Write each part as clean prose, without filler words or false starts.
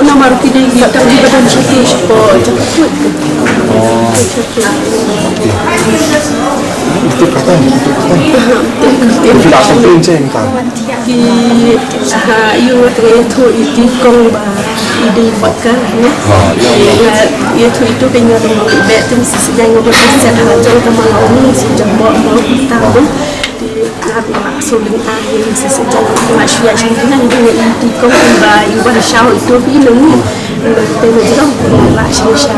Nomor kita tak di badan satu sport cepat. Itu kata. Itu langsung penceng kan. Ki you tu itu kong ba ide pakar ya. Ya tu itu dengan betul sedang bekerja hasil teman orang sejak bawa tahu. Nabi maksud dengan yang sejak masyarakat China dengan itu kong ba you bersau itu film tema juga bahasa Indonesia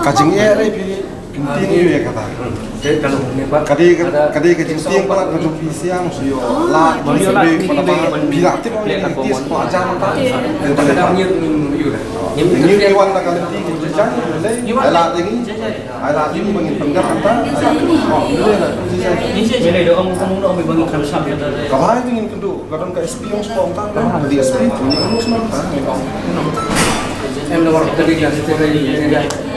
Kacing air penting ya kata. Kadi kacing tiang pala kacing siang sio lah bagi pada bila tip tis aja mata. Ini hewan nak kali tiang jajan, alat ini mengin penggap kata. Ini dia kamu nak ambil bagi kalau sampai ada. Kalau ingin kedua, kadang ke SP yang spontan, di SP punya kamu spontan. Em nomor tadi yang saya tadi ini.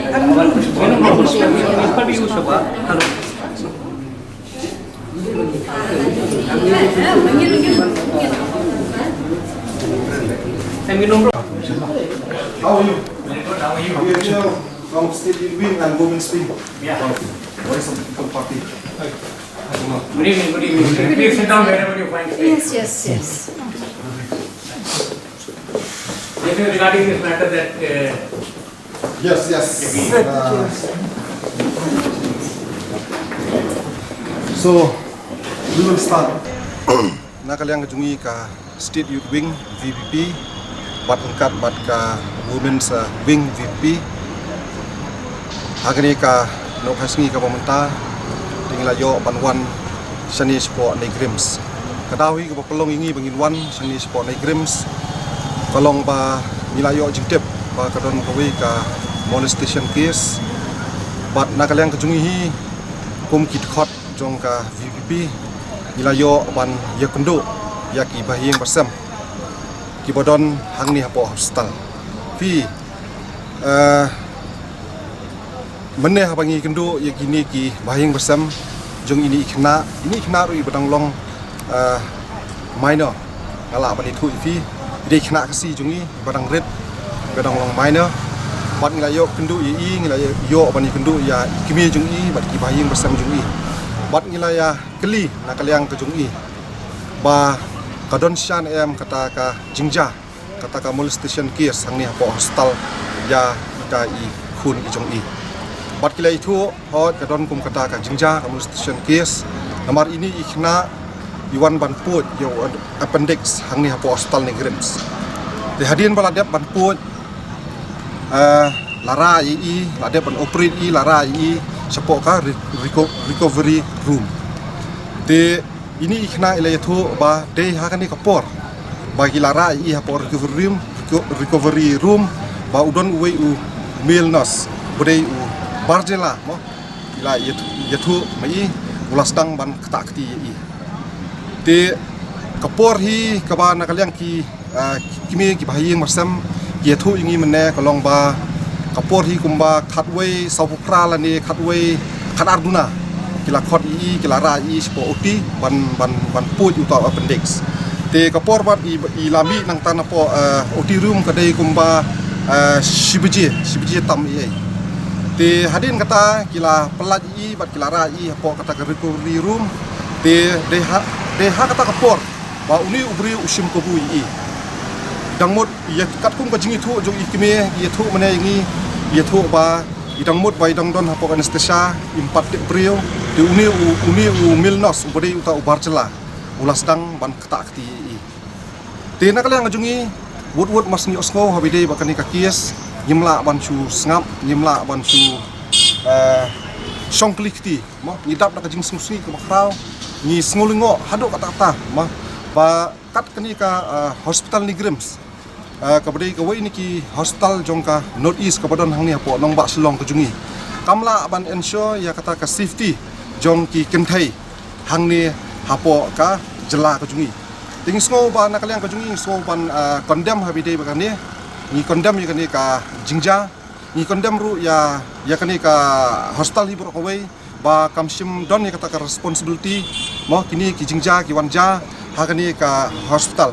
Awal ini nomor kami perlu coba. Halo. Kami nomor. How are you? From State Wing and Women's Spin. Yeah. What is the party? Good evening. Good evening. Please sit down wherever you find space. Yes. This is regarding this matter that. Yes. So, we will start. Nakaliang kejungi ka State Youth Wing VPP, bat angkat bat ka Women's Wing VPP. Hari ni ka nok hasingi ka pemerintah tinggal yo banwan seni sport nei Grims. Kadawi ka pelong ingi bangin seni sport nei Grims. Kalong ba nilayo jingtep ba kadon kawi ka molestation case bat nakaliang kejungi hi kum kit khot jong ka VPP nilayo ban yakendo yaki bahing bersam ki bodon hang ni hapo hostel fi mene habangi kendo yakini ki bahing bersam jong ini kena rui badang long minor ngala bani thu fi dia kena kasi jungi badang red badang long minor bat ngelayo kendu ngelayo bani kendu ya kimi jungi bat ki bahing bersam jungi bat ngilaya keli nakaliang ke jungi ba kadon shan kata ka jingja kata ka molestation case hang ni hapo hostel ya ka i khun i jungi bat kilai thu hot kadon kum kata ka jingja ka molestation case nomor ini ikhna Iwan Banput yo appendix hang ni hapo hostel ni Grims. Di hadian baladep Banput lara i ladep ban operate i lara i support ka recovery room. De ini ikhna ilayatu ba de hakan ni kapor bagi lara i hapo recovery room ba udon uwe u meal nurse bodai u barjela mo ila yathu mai ulas dang ban ketak keti i te kapor hi kaba nakaliang ki kimi ki bahing marsam yathu ingi menne kalong ba kapor hi kumba khatwei saupra la ni khatwei khatarduna kila khot i kila ra i spo oti ban pu uta appendix te kapor bat i lami nang tanah po oti room kadai kumba shibiji tam i te hadin kata kila pelat i bat kila ra i po kata recovery room te deha kata kapor ba uni ubri usim ko bui i dangmut ya kat kum ka jingi thu jong ikime ye thu mane ingi ye thu ba idangmut ba idang don hapo anestesia 4 April te uni milnos ubri uta ubarcela ulas dang ban ketak ti te nakaliang ajungi wud mas ni osngo habide bakani kakies nyimla ban chu ngap nyimla ban chu songklikti ma ngidap nak jing sungsi ke makrau ni sngolungo hado kata ma ba kat kani ka hospital ni grims kabadai ka wei ni ki hospital jongka north east kabadon hang ni apo nong ba silong kajungi kamla ban ensure ya kata ka safety jong ki kenthai hang ni hapo ka jela kajungi ting sngo ba nakaliang kajungi so ban condemn habide bakani ni condemn ya kani ka jingja ni condemn ru ya kani ka hospital hibur ka wei ba kamsim don ya kata ka responsibility mo kini ki jingja ki wanja hakani ka hospital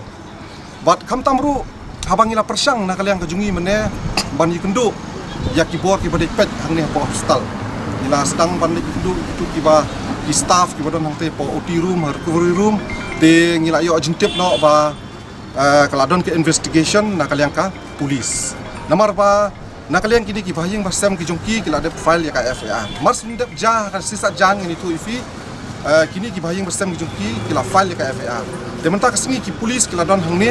bat kamtam ru habangila persang nakaliang kajungi mene ban yikendu ya ki bor ki badek pet hang ni po hospital ila sedang ban yikendu itu kiba ki staff ki badon hang te po OT room recovery room te ngila yo jintip no ba kaladon ke investigation nakaliang ka polis namar ba nakaliang kini ki bahing basam ki jongki kila de file ya ka FAR mars ndep ja kan sisa jang ini tu ifi kini ki bahing basam ki jongki kila file ya ka FAR te menta kasngi ki polis kila don hang ni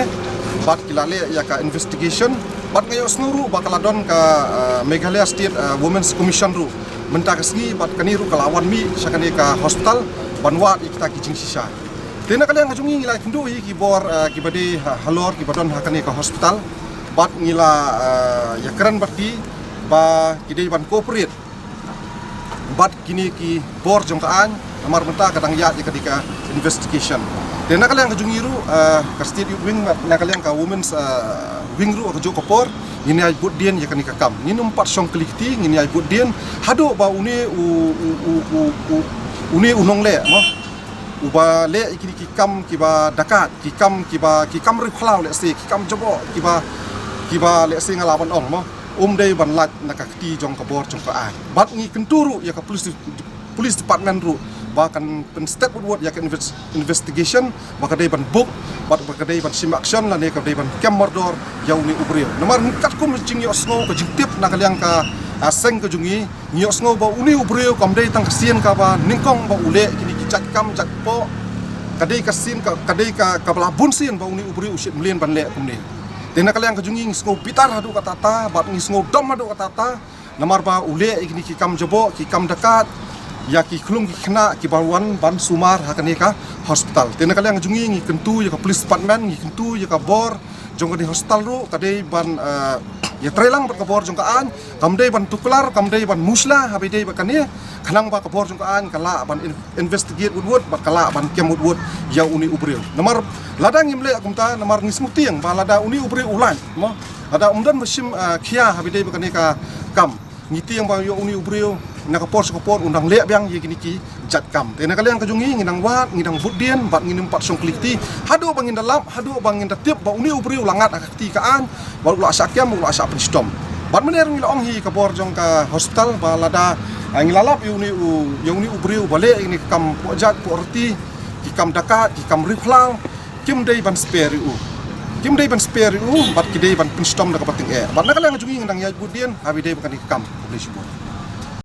bat kila le ya ka investigation bat ngayo snuru ba kala don ka Meghalaya State Women's Commission ru menta kasngi bat kaniru kalawan mi sakani ka hospital banwat ikta ki jing sisa tena kaliang hajungi ngila kindu hi ki bor ki bade halor ki badon hakani ka hospital bat ngila ya keren bakti ba kidei ban corporate bat kini ki bor jongkaan amar menta kadang ya ketika investigation tena kaliang hajungi ru ka state wing na kaliang ka women's wing ru ka jo kopor ini ay budien ya kani ka kam ni numpat song klikti ini ay budien hado ba uni unong le mo uba le ikini kikam kiba dakat kikam riklau le se kikam jobo kiba le se ngalaban ong mo dei ban lat nakakti jong kabor jong ka ai bat ngi kenturu ya ka police department ru bahkan pen step wood ya ka investigation baka dei ban book baka dei ban sim action la ne ka dei ban kem mordor ya uni ubril nomor kat kum jing yo snow ka jingtip nakaliang ka aseng ka jungi nyos ngo ba uni ubril kam dei tang kasien ka ba ningkong ba ule kini jat kam jat po kadai kasin kadai ka kabla sin ba uni ubri usit mlien ban le kumni tena kaliang kajungi ngo pitar hadu katata bat ngo dom hadu katata namar ba ule ikni ki kam jobo ki kam dekat ya ki khulung ki khna ki barwan ban sumar hakani ka hospital tena kaliang kajungi ngi kentu ya ka police department ngi kentu ya ka bor jong di hospital ru kadai ban ya trelang bat kabor jongkaan kamdei ban tuklar kamdei ban musla habidei bakani khalang ba kabor jongkaan kala ban investigate wood bat kala ban kem wood ya uni ubril namar ladang imle akumta namar ngismuti yang ba lada uni ubril ulan mo ada umdan musim khia habidei bakani ka kam ngiti yang ba yo uni ubril na kapor undang le byang ye kini ki jat kam tena kalian kajungi nginang wat ngidang budien bat nginim pat song klikti hado bangin dalap hado bangin datip ba uni ubri ulangat akti kaan ba ula asakyam ula asa penstom bat mener ngilong hi kabor jong ka hospital ba lada ngilalap uni ubri bale ini kam pojat porti ki kam dakat ki kam riflau kim dei ban spare bat ki dei ban penstom da kapating bat nakalian kajungi ngidang ya budien habidei bakani kam boleh